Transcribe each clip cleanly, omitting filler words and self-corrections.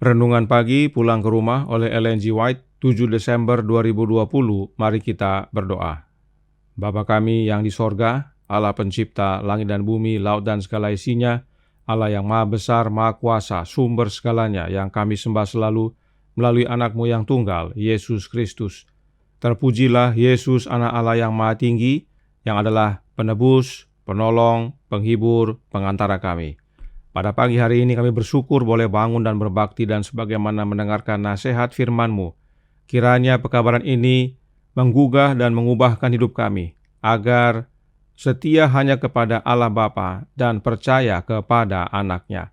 Renungan pagi pulang ke rumah oleh Ellen G. White, 7 Desember 2020. Mari kita berdoa. Bapa kami yang di sorga, Allah pencipta langit dan bumi, laut dan segala isinya, Allah yang maha besar, maha kuasa, sumber segalanya, yang kami sembah selalu melalui anak-Mu yang tunggal, Yesus Kristus. Terpujilah Yesus, anak Allah yang maha tinggi, yang adalah penebus, penolong, penghibur, pengantara kami. Pada pagi hari ini kami bersyukur boleh bangun dan berbakti dan sebagaimana mendengarkan nasihat firman-Mu. Kiranya pekabaran ini menggugah dan mengubahkan hidup kami, agar setia hanya kepada Allah Bapa dan percaya kepada Anak-Nya.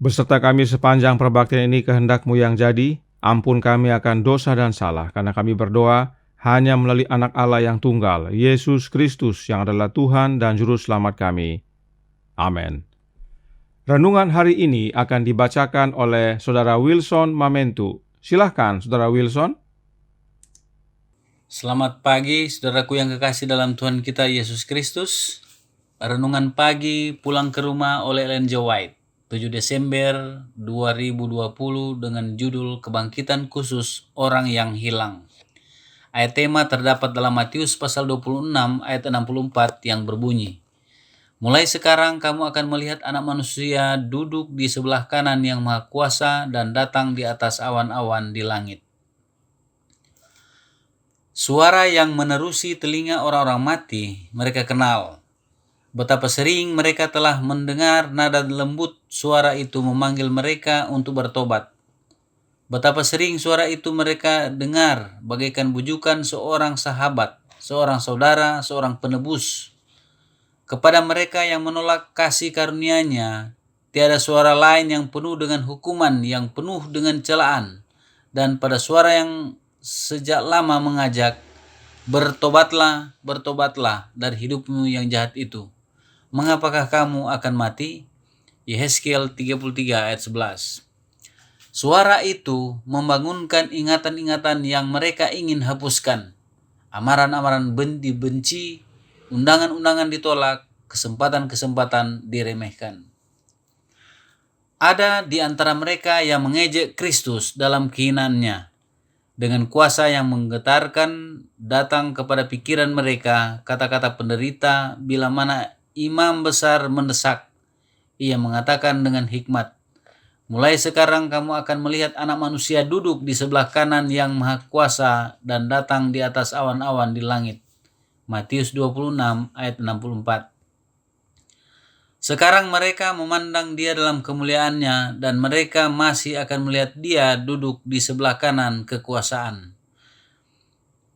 Beserta kami sepanjang perbaktian ini kehendak-Mu yang jadi, ampun kami akan dosa dan salah, karena kami berdoa hanya melalui Anak Allah yang tunggal, Yesus Kristus, yang adalah Tuhan dan Juru Selamat kami. Amin. Renungan hari ini akan dibacakan oleh Saudara Wilson Mamentu. Silahkan, Saudara Wilson. Selamat pagi, saudaraku yang kekasih dalam Tuhan kita Yesus Kristus. Renungan pagi pulang ke rumah oleh Ellen G. White, 7 Desember 2020 dengan judul Kebangkitan Khusus Orang yang Hilang. Ayat tema terdapat dalam Matius pasal 26 ayat 64 yang berbunyi, "Mulai sekarang kamu akan melihat Anak Manusia duduk di sebelah kanan yang Maha Kuasa dan datang di atas awan-awan di langit." Suara yang menerusi telinga orang-orang mati mereka kenal. Betapa sering mereka telah mendengar nada lembut suara itu memanggil mereka untuk bertobat. Betapa sering suara itu mereka dengar bagaikan bujukan seorang sahabat, seorang saudara, seorang penebus. Kepada mereka yang menolak kasih karunia-Nya, tiada suara lain yang penuh dengan hukuman, yang penuh dengan celaan. Dan pada suara yang sejak lama mengajak, "Bertobatlah, bertobatlah dari hidupmu yang jahat itu. Mengapakah kamu akan mati?" Yehezkiel 33 ayat 11. Suara itu membangunkan ingatan-ingatan yang mereka ingin hapuskan. Amaran-amaran dibenci, undangan-undangan ditolak, kesempatan-kesempatan diremehkan. Ada di antara mereka yang mengejek Kristus dalam kehinaan-Nya. Dengan kuasa yang menggetarkan datang kepada pikiran mereka kata-kata penderita bila mana imam besar mendesak. Ia mengatakan dengan hikmat, "Mulai sekarang kamu akan melihat Anak Manusia duduk di sebelah kanan yang Maha Kuasa dan datang di atas awan-awan di langit." Matius 26 ayat 64. Sekarang mereka memandang Dia dalam kemuliaan-Nya dan mereka masih akan melihat Dia duduk di sebelah kanan kekuasaan.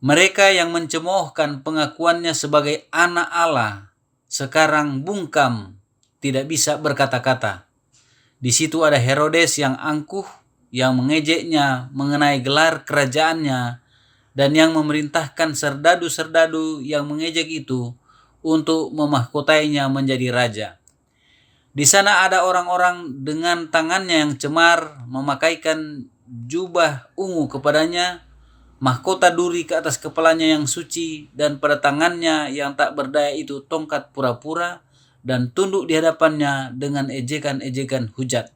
Mereka yang mencemoohkan pengakuan-Nya sebagai Anak Allah sekarang bungkam, tidak bisa berkata-kata. Di situ ada Herodes yang angkuh, yang mengejeknya mengenai gelar kerajaannya, dan yang memerintahkan serdadu-serdadu yang mengejek itu untuk memahkotainya menjadi raja. Di sana ada orang-orang dengan tangannya yang cemar memakaikan jubah ungu kepadanya, mahkota duri ke atas kepalanya yang suci, dan pada tangannya yang tak berdaya itu tongkat pura-pura, dan tunduk di hadapannya dengan ejekan-ejekan hujat.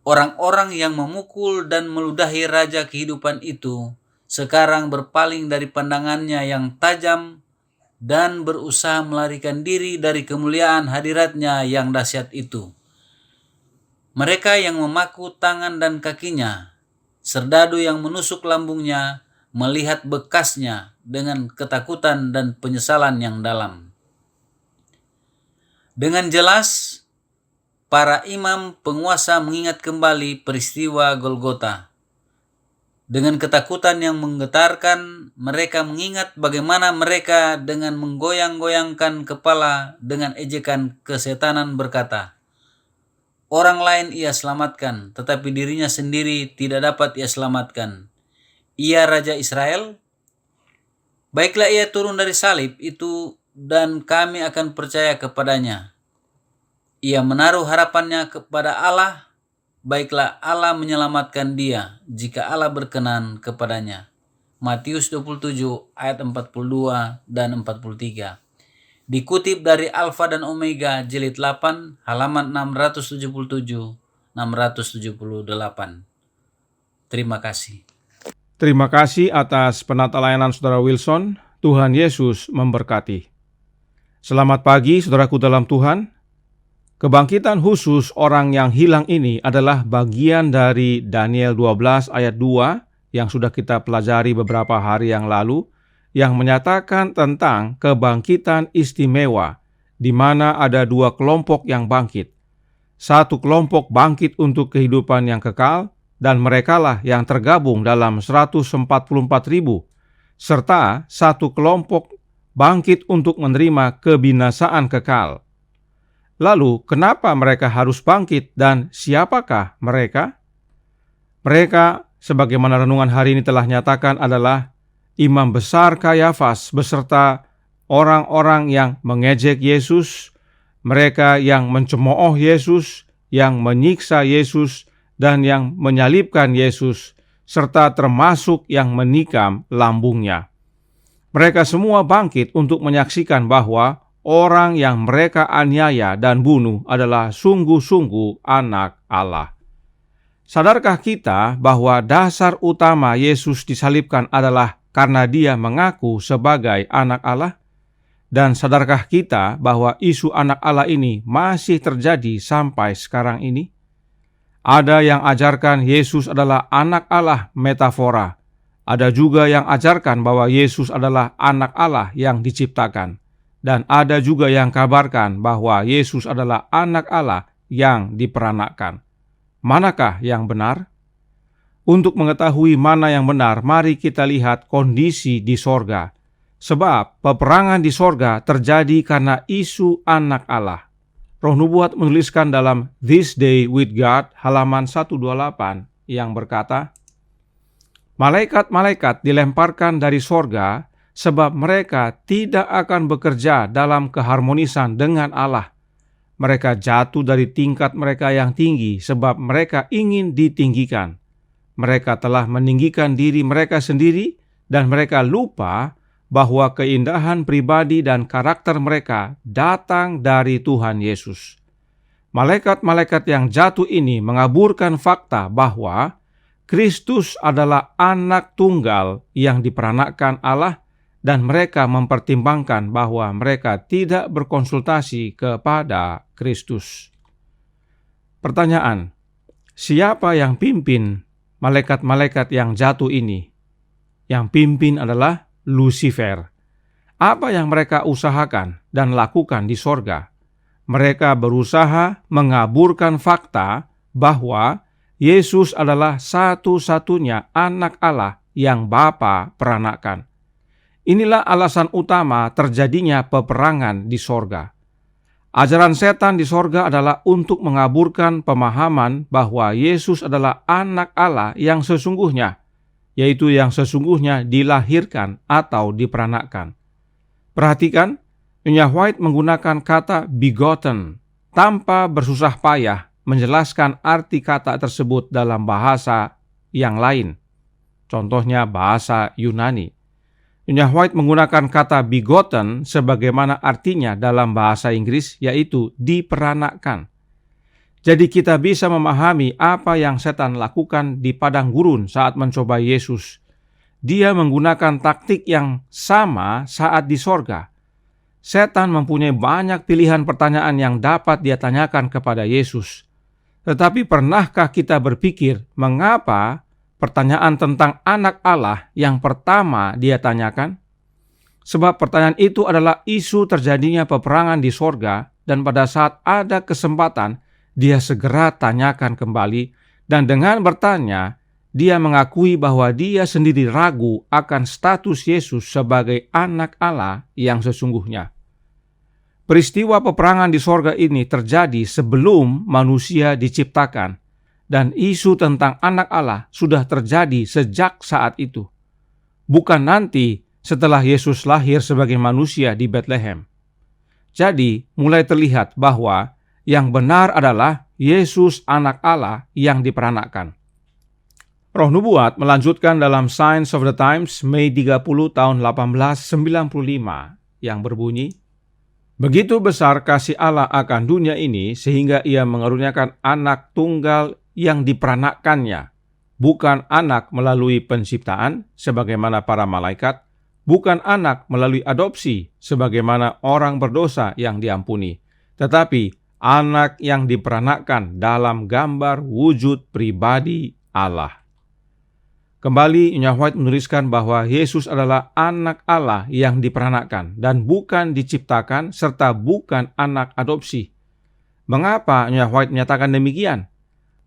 Orang-orang yang memukul dan meludahi raja kehidupan itu sekarang berpaling dari pandangannya yang tajam dan berusaha melarikan diri dari kemuliaan hadirat-Nya yang dahsyat itu. Mereka yang memaku tangan dan kakinya, serdadu yang menusuk lambungnya, melihat bekasnya dengan ketakutan dan penyesalan yang dalam. Dengan jelas, para imam penguasa mengingat kembali peristiwa Golgota. Dengan ketakutan yang menggetarkan, mereka mengingat bagaimana mereka dengan menggoyang-goyangkan kepala dengan ejekan kesetanan berkata, "Orang lain Ia selamatkan, tetapi dirinya sendiri tidak dapat Ia selamatkan. Ia Raja Israel? Baiklah Ia turun dari salib itu dan kami akan percaya kepadanya. Ia menaruh harapannya kepada Allah, baiklah Allah menyelamatkan dia jika Allah berkenan kepadanya." Matius 27 ayat 42 dan 43. Dikutip dari Alfa dan Omega jilid 8 halaman 677, 678. Terima kasih. Terima kasih atas penata layanan Saudara Wilson. Tuhan Yesus memberkati. Selamat pagi saudaraku dalam Tuhan. Kebangkitan khusus orang yang hilang ini adalah bagian dari Daniel 12 ayat 2 yang sudah kita pelajari beberapa hari yang lalu, yang menyatakan tentang kebangkitan istimewa, di mana ada dua kelompok yang bangkit. Satu kelompok bangkit untuk kehidupan yang kekal, dan merekalah yang tergabung dalam 144.000, serta satu kelompok bangkit untuk menerima kebinasaan kekal. Lalu, kenapa mereka harus bangkit dan siapakah mereka? Mereka, sebagaimana renungan hari ini telah nyatakan, adalah Imam Besar Kayafas beserta orang-orang yang mengejek Yesus, mereka yang mencemooh Yesus, yang menyiksa Yesus, dan yang menyalibkan Yesus, serta termasuk yang menikam lambungnya. Mereka semua bangkit untuk menyaksikan bahwa orang yang mereka aniaya dan bunuh adalah sungguh-sungguh anak Allah. Sadarkah kita bahwa dasar utama Yesus disalibkan adalah karena dia mengaku sebagai anak Allah? Dan sadarkah kita bahwa isu anak Allah ini masih terjadi sampai sekarang ini? Ada yang ajarkan Yesus adalah anak Allah metafora. Ada juga yang ajarkan bahwa Yesus adalah anak Allah yang diciptakan. Dan ada juga yang kabarkan bahwa Yesus adalah anak Allah yang diperanakkan. Manakah yang benar? Untuk mengetahui mana yang benar, mari kita lihat kondisi di sorga. Sebab peperangan di sorga terjadi karena isu anak Allah. Roh Nubuat menuliskan dalam This Day with God halaman 128 yang berkata, malaikat-malaikat dilemparkan dari sorga sebab mereka tidak akan bekerja dalam keharmonisan dengan Allah. Mereka jatuh dari tingkat mereka yang tinggi sebab mereka ingin ditinggikan. Mereka telah meninggikan diri mereka sendiri dan mereka lupa bahwa keindahan pribadi dan karakter mereka datang dari Tuhan Yesus. Malaikat-malaikat yang jatuh ini mengaburkan fakta bahwa Kristus adalah anak tunggal yang diperanakkan Allah, dan mereka mempertimbangkan bahwa mereka tidak berkonsultasi kepada Kristus. Pertanyaan, siapa yang pimpin malaikat-malaikat yang jatuh ini? Yang pimpin adalah Lucifer. Apa yang mereka usahakan dan lakukan di sorga? Mereka berusaha mengaburkan fakta bahwa Yesus adalah satu-satunya anak Allah yang Bapa peranakkan. Inilah alasan utama terjadinya peperangan di sorga. Ajaran setan di sorga adalah untuk mengaburkan pemahaman bahwa Yesus adalah anak Allah yang sesungguhnya, yaitu yang sesungguhnya dilahirkan atau diperanakkan. Perhatikan, Nyonya White menggunakan kata begotten tanpa bersusah payah menjelaskan arti kata tersebut dalam bahasa yang lain. Contohnya bahasa Yunani. Nyonya White menggunakan kata begotten sebagaimana artinya dalam bahasa Inggris, yaitu diperanakkan. Jadi kita bisa memahami apa yang setan lakukan di padang gurun saat mencoba Yesus. Dia menggunakan taktik yang sama saat di sorga. Setan mempunyai banyak pilihan pertanyaan yang dapat dia tanyakan kepada Yesus. Tetapi pernahkah kita berpikir mengapa pertanyaan tentang anak Allah yang pertama dia tanyakan? Sebab pertanyaan itu adalah isu terjadinya peperangan di sorga, dan pada saat ada kesempatan, dia segera tanyakan kembali, dan dengan bertanya, dia mengakui bahwa dia sendiri ragu akan status Yesus sebagai anak Allah yang sesungguhnya. Peristiwa peperangan di sorga ini terjadi sebelum manusia diciptakan, dan isu tentang anak Allah sudah terjadi sejak saat itu. Bukan nanti setelah Yesus lahir sebagai manusia di Bethlehem. Jadi, mulai terlihat bahwa yang benar adalah Yesus anak Allah yang diperanakkan. Roh Nubuat melanjutkan dalam Signs of the Times Mei 30 tahun 1895 yang berbunyi, Begitu besar kasih Allah akan dunia ini sehingga ia mengaruniakan anak tunggal yang diperanakkannya, bukan anak melalui penciptaan sebagaimana para malaikat, bukan anak melalui adopsi sebagaimana orang berdosa yang diampuni, tetapi anak yang diperanakkan dalam gambar wujud pribadi Allah. Kembali, Nyonya White menuliskan bahwa Yesus adalah anak Allah yang diperanakkan dan bukan diciptakan serta bukan anak adopsi. Mengapa Nyonya White menyatakan demikian?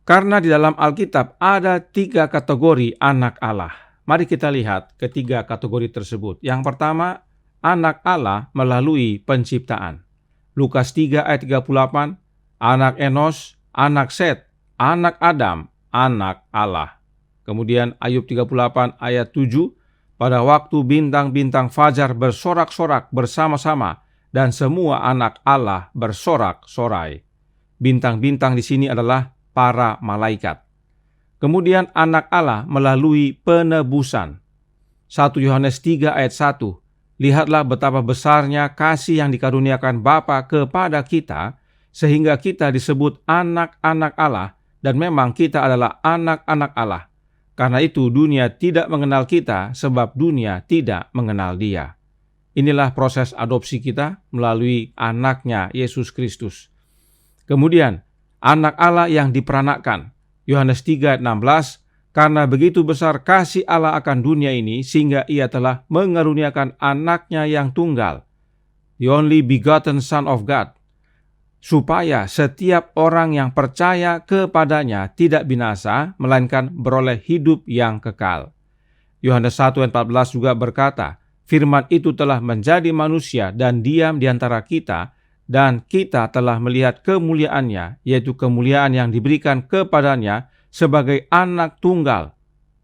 Karena di dalam Alkitab ada 3 kategori anak Allah. Mari kita lihat ketiga kategori tersebut. Yang pertama, anak Allah melalui penciptaan. Lukas 3 ayat 38, anak Enos, anak Set, anak Adam, anak Allah. Kemudian Ayub 38 ayat 7, pada waktu bintang-bintang fajar bersorak-sorak bersama-sama dan semua anak Allah bersorak-sorai. Bintang-bintang di sini adalah para malaikat. Kemudian anak Allah melalui penebusan. 1 Yohanes 3 ayat 1, lihatlah betapa besarnya kasih yang dikaruniakan Bapa kepada kita, sehingga kita disebut anak-anak Allah, dan memang kita adalah anak-anak Allah. Karena itu dunia tidak mengenal kita sebab dunia tidak mengenal Dia. Inilah proses adopsi kita melalui anaknya Yesus Kristus. Kemudian anak Allah yang diperanakkan. Yohanes 3 ayat 16, karena begitu besar kasih Allah akan dunia ini sehingga Ia telah mengaruniakan anaknya yang tunggal, the only begotten Son of God, supaya setiap orang yang percaya kepadanya tidak binasa, melainkan beroleh hidup yang kekal. Yohanes 1 ayat 14 juga berkata, firman itu telah menjadi manusia dan diam di antara kita, dan kita telah melihat kemuliaannya, yaitu kemuliaan yang diberikan kepadanya sebagai anak tunggal,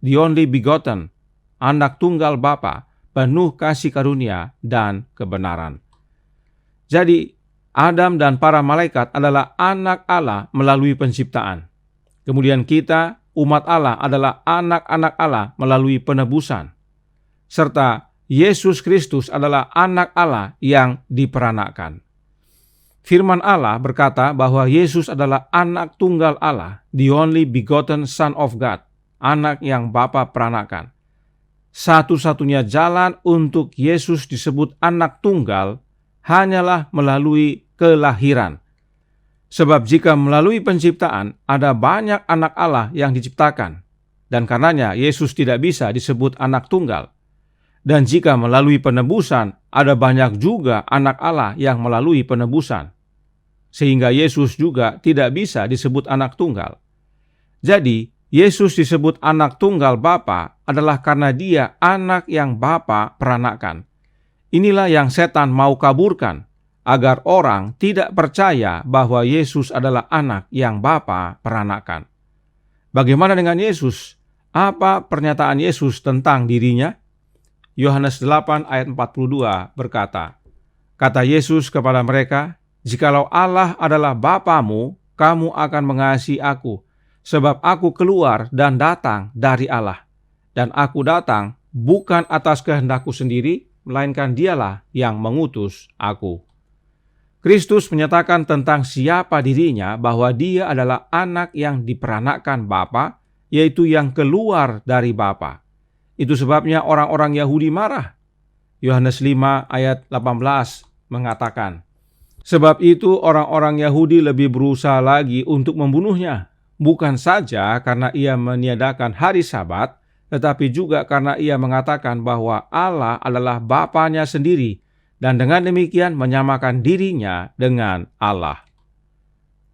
the only begotten, anak tunggal Bapa, penuh kasih karunia dan kebenaran. Jadi, Adam dan para malaikat adalah anak Allah melalui penciptaan. Kemudian kita, umat Allah, adalah anak-anak Allah melalui penebusan. Serta Yesus Kristus adalah anak Allah yang diperanakkan. Firman Allah berkata bahwa Yesus adalah anak tunggal Allah, the only begotten Son of God, anak yang Bapa peranakkan. Satu-satunya jalan untuk Yesus disebut anak tunggal hanyalah melalui kelahiran. Sebab jika melalui penciptaan ada banyak anak Allah yang diciptakan, dan karenanya Yesus tidak bisa disebut anak tunggal. Dan jika melalui penebusan ada banyak juga anak Allah yang melalui penebusan, sehingga Yesus juga tidak bisa disebut anak tunggal. Jadi Yesus disebut anak tunggal Bapa adalah karena Dia anak yang Bapa peranakkan. Inilah yang setan mau kaburkan, agar orang tidak percaya bahwa Yesus adalah anak yang Bapa peranakkan. Bagaimana dengan Yesus? Apa pernyataan Yesus tentang dirinya? Yohanes 8 ayat 42 berkata, kata Yesus kepada mereka, jikalau Allah adalah Bapamu, kamu akan mengasihi aku, sebab aku keluar dan datang dari Allah. Dan aku datang bukan atas kehendakku sendiri, melainkan Dialah yang mengutus aku. Kristus menyatakan tentang siapa dirinya bahwa Dia adalah anak yang diperanakkan Bapa, yaitu yang keluar dari Bapa. Itu sebabnya orang-orang Yahudi marah. Yohanes 5 ayat 18 mengatakan, sebab itu orang-orang Yahudi lebih berusaha lagi untuk membunuhnya, bukan saja karena Ia meniadakan hari Sabat, tetapi juga karena Ia mengatakan bahwa Allah adalah Bapanya sendiri, dan dengan demikian menyamakan dirinya dengan Allah.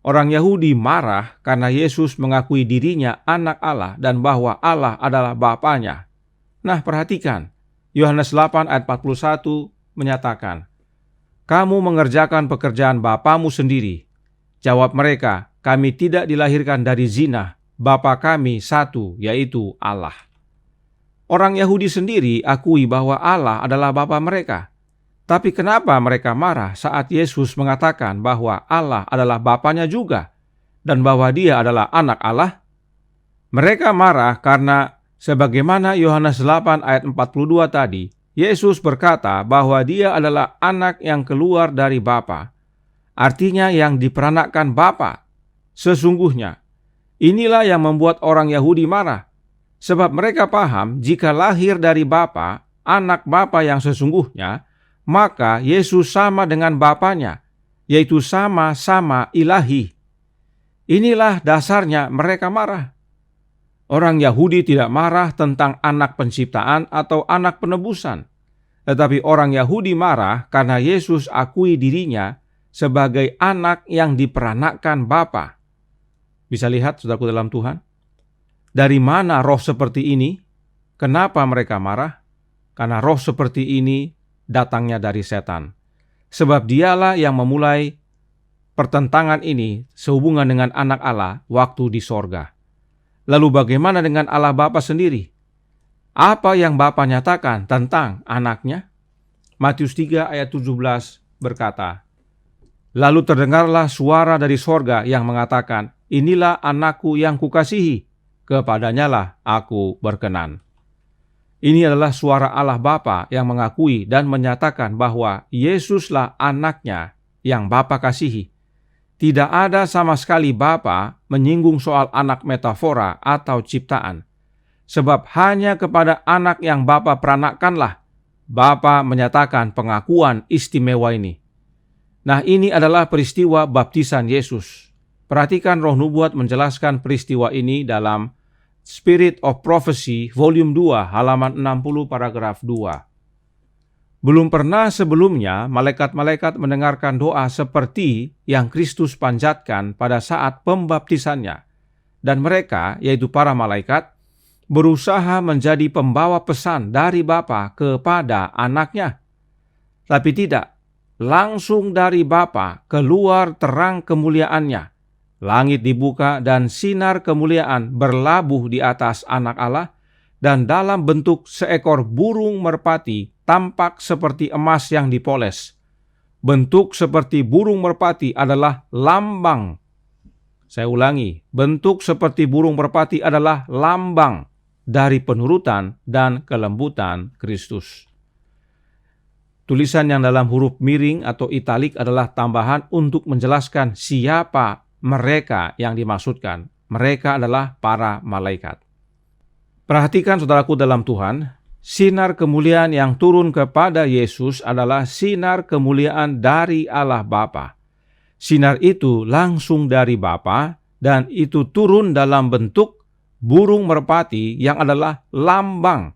Orang Yahudi marah karena Yesus mengakui dirinya anak Allah dan bahwa Allah adalah Bapanya. Nah, perhatikan, Yohanes 8 ayat 41 menyatakan, kamu mengerjakan pekerjaan bapamu sendiri. Jawab mereka, kami tidak dilahirkan dari zina, Bapa kami satu, yaitu Allah. Orang Yahudi sendiri akui bahwa Allah adalah Bapa mereka. Tapi kenapa mereka marah saat Yesus mengatakan bahwa Allah adalah Bapanya juga dan bahwa Dia adalah anak Allah? Mereka marah karena sebagaimana Yohanes 8 ayat 42 tadi, Yesus berkata bahwa dia adalah anak yang keluar dari Bapa, artinya yang diperanakkan Bapa. Sesungguhnya, inilah yang membuat orang Yahudi marah, sebab mereka paham jika lahir dari Bapa, anak Bapa yang sesungguhnya, maka Yesus sama dengan Bapanya, yaitu sama-sama ilahi. Inilah dasarnya mereka marah. Orang Yahudi tidak marah tentang anak penciptaan atau anak penebusan, tetapi orang Yahudi marah karena Yesus akui dirinya sebagai anak yang diperanakkan Bapa. Bisa lihat, saudaraku dalam Tuhan, dari mana roh seperti ini? Kenapa mereka marah? Karena roh seperti ini datangnya dari setan. Sebab dialah yang memulai pertentangan ini sehubungan dengan anak Allah waktu di sorga. Lalu bagaimana dengan Allah Bapa sendiri? Apa yang Bapa nyatakan tentang anaknya? Matius 3 ayat 17 berkata, "Lalu terdengarlah suara dari sorga yang mengatakan, Inilah anakku yang kukasihi, kepadanyalah aku berkenan." Ini adalah suara Allah Bapa yang mengakui dan menyatakan bahwa Yesuslah anaknya yang Bapa kasihi. Tidak ada sama sekali Bapa menyinggung soal anak metafora atau ciptaan. Sebab hanya kepada anak yang Bapa peranakkanlah Bapa menyatakan pengakuan istimewa ini. Nah, ini adalah peristiwa baptisan Yesus. Perhatikan Roh Nubuat menjelaskan peristiwa ini dalam Spirit of Prophecy, volume 2, halaman 60, paragraf 2. Belum pernah sebelumnya malaikat-malaikat mendengarkan doa seperti yang Kristus panjatkan pada saat pembaptisannya. Dan mereka, yaitu para malaikat, berusaha menjadi pembawa pesan dari Bapa kepada anaknya. Tapi tidak, langsung dari Bapa keluar terang kemuliaannya. Langit dibuka dan sinar kemuliaan berlabuh di atas anak Allah, dan dalam bentuk seekor burung merpati tampak seperti emas yang dipoles. Bentuk seperti burung merpati adalah lambang. Saya ulangi, bentuk seperti burung merpati adalah lambang dari penurutan dan kelembutan Kristus. Tulisan yang dalam huruf miring atau italik adalah tambahan untuk menjelaskan siapa mereka yang dimaksudkan. Mereka adalah para malaikat. Perhatikan saudaraku dalam Tuhan, sinar kemuliaan yang turun kepada Yesus adalah sinar kemuliaan dari Allah Bapa. Sinar itu langsung dari Bapa dan itu turun dalam bentuk burung merpati yang adalah lambang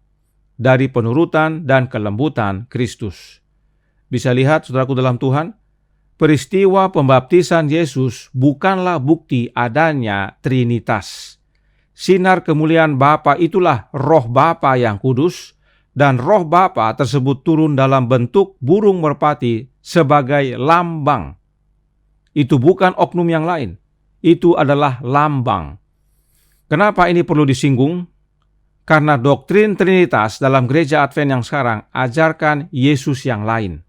dari penurutan dan kelembutan Kristus. Bisa lihat saudaraku dalam Tuhan, peristiwa pembaptisan Yesus bukanlah bukti adanya Trinitas. Sinar kemuliaan Bapa itulah roh Bapa yang kudus, dan roh Bapa tersebut turun dalam bentuk burung merpati sebagai lambang. Itu bukan oknum yang lain, itu adalah lambang. Kenapa ini perlu disinggung? Karena doktrin Trinitas dalam gereja Advent yang sekarang ajarkan Yesus yang lain.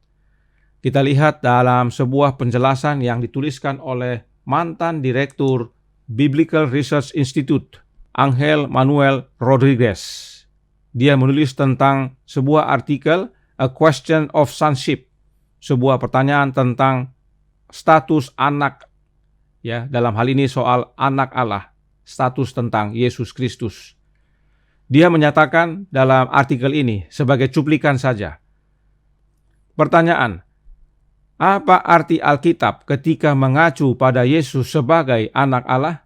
Kita lihat dalam sebuah penjelasan yang dituliskan oleh mantan direktur Biblical Research Institute, Angel Manuel Rodriguez. Dia menulis tentang sebuah artikel, A Question of Sonship, sebuah pertanyaan tentang status anak, ya, dalam hal ini soal anak Allah, status tentang Yesus Kristus. Dia menyatakan dalam artikel ini sebagai cuplikan saja. Pertanyaan, apa arti Alkitab ketika mengacu pada Yesus sebagai anak Allah?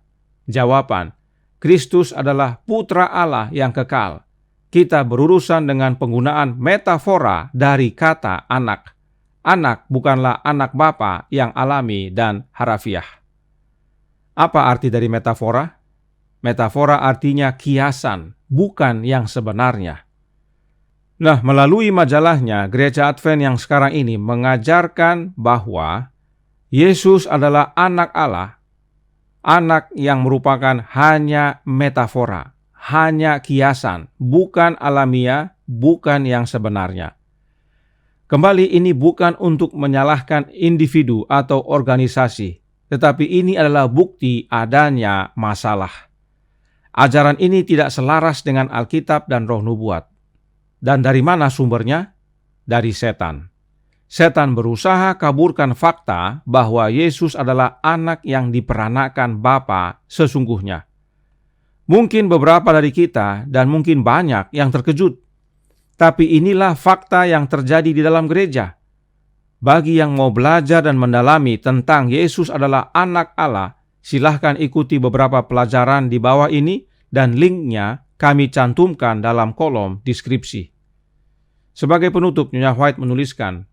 Jawaban, Kristus adalah putra Allah yang kekal. Kita berurusan dengan penggunaan metafora dari kata anak. Anak bukanlah anak Bapa yang alami dan harafiah. Apa arti dari metafora? Metafora artinya kiasan, bukan yang sebenarnya. Nah, melalui majalahnya, Gereja Advent yang sekarang ini mengajarkan bahwa Yesus adalah anak Allah, anak yang merupakan hanya metafora, hanya kiasan, bukan alamiah, bukan yang sebenarnya. Kembali, ini bukan untuk menyalahkan individu atau organisasi, tetapi ini adalah bukti adanya masalah. Ajaran ini tidak selaras dengan Alkitab dan Roh Nubuat. Dan dari mana sumbernya? dari setan. Setan berusaha kaburkan fakta bahwa Yesus adalah anak yang diperanakan Bapa sesungguhnya. Mungkin beberapa dari kita dan mungkin banyak yang terkejut. Tapi inilah fakta yang terjadi di dalam gereja. Bagi yang mau belajar dan mendalami tentang Yesus adalah anak Allah, silahkan ikuti beberapa pelajaran di bawah ini dan linknya kami cantumkan dalam kolom deskripsi. Sebagai penutup, Nyonya White menuliskan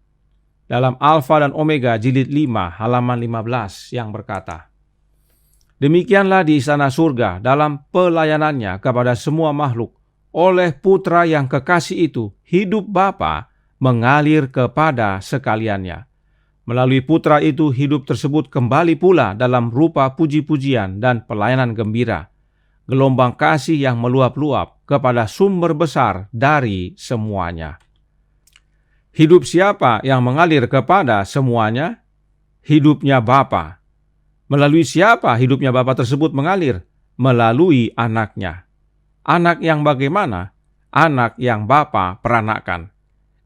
dalam Alfa dan Omega jilid 5 halaman 15 yang berkata, "Demikianlah di istana surga dalam pelayanannya kepada semua makhluk, oleh Putra yang kekasih itu, hidup Bapa mengalir kepada sekaliannya. Melalui Putra itu hidup tersebut kembali pula dalam rupa puji-pujian dan pelayanan gembira, gelombang kasih yang meluap-luap kepada sumber besar dari semuanya." Hidup siapa yang mengalir kepada semuanya? Hidupnya Bapa. Melalui siapa hidupnya Bapa tersebut mengalir? Melalui anaknya. Anak yang bagaimana? Anak yang Bapa peranakan.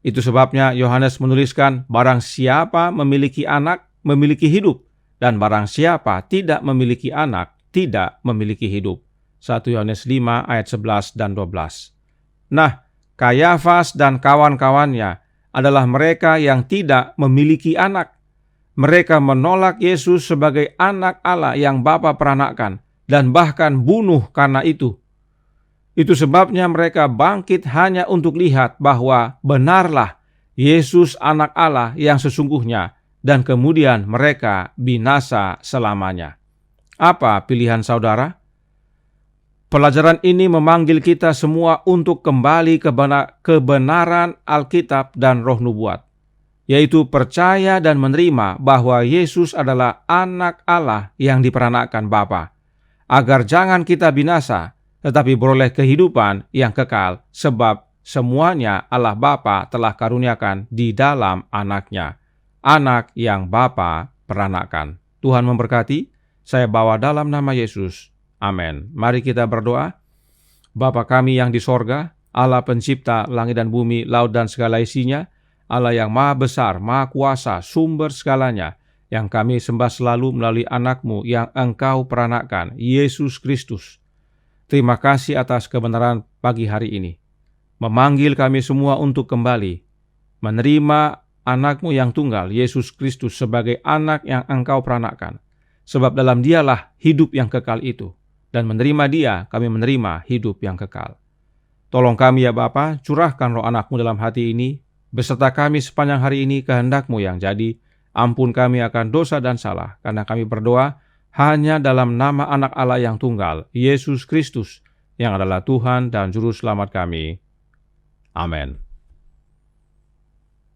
Itu sebabnya Yohanes menuliskan, barang siapa memiliki anak, memiliki hidup. Dan barang siapa tidak memiliki anak, tidak memiliki hidup. 1 Yohanes 5 ayat 11 dan 12. Nah, Kayafas dan kawan-kawannya adalah mereka yang tidak memiliki anak. Mereka menolak Yesus sebagai anak Allah yang Bapa peranakan dan bahkan bunuh karena itu. Itu sebabnya mereka bangkit hanya untuk lihat bahwa benarlah Yesus anak Allah yang sesungguhnya, dan kemudian mereka binasa selamanya. Apa pilihan saudara? Pelajaran ini memanggil kita semua untuk kembali kebenaran Alkitab dan Roh Nubuat, yaitu percaya dan menerima bahwa Yesus adalah anak Allah yang diperanakan Bapa, agar jangan kita binasa, tetapi beroleh kehidupan yang kekal, sebab semuanya Allah Bapa telah karuniakan di dalam anaknya, anak yang Bapa peranakan. Tuhan memberkati, saya bawa dalam nama Yesus. Amin. Mari kita berdoa. Bapa kami yang di sorga, Allah pencipta langit dan bumi, laut dan segala isinya, Allah yang maha besar, maha kuasa, sumber segalanya, yang kami sembah selalu melalui anak-Mu yang Engkau peranakan, Yesus Kristus. Terima kasih atas kebenaran pagi hari ini. Memanggil kami semua untuk kembali menerima anak-Mu yang tunggal, Yesus Kristus, sebagai anak yang Engkau peranakan. Sebab dalam Dialah hidup yang kekal itu. Dan menerima Dia, kami menerima hidup yang kekal. Tolong kami ya Bapa, curahkan roh anak-Mu dalam hati ini, beserta kami sepanjang hari ini kehendak-Mu yang jadi. Ampun kami akan dosa dan salah, karena kami berdoa hanya dalam nama anak Allah yang tunggal, Yesus Kristus, yang adalah Tuhan dan Juru Selamat kami. Amin.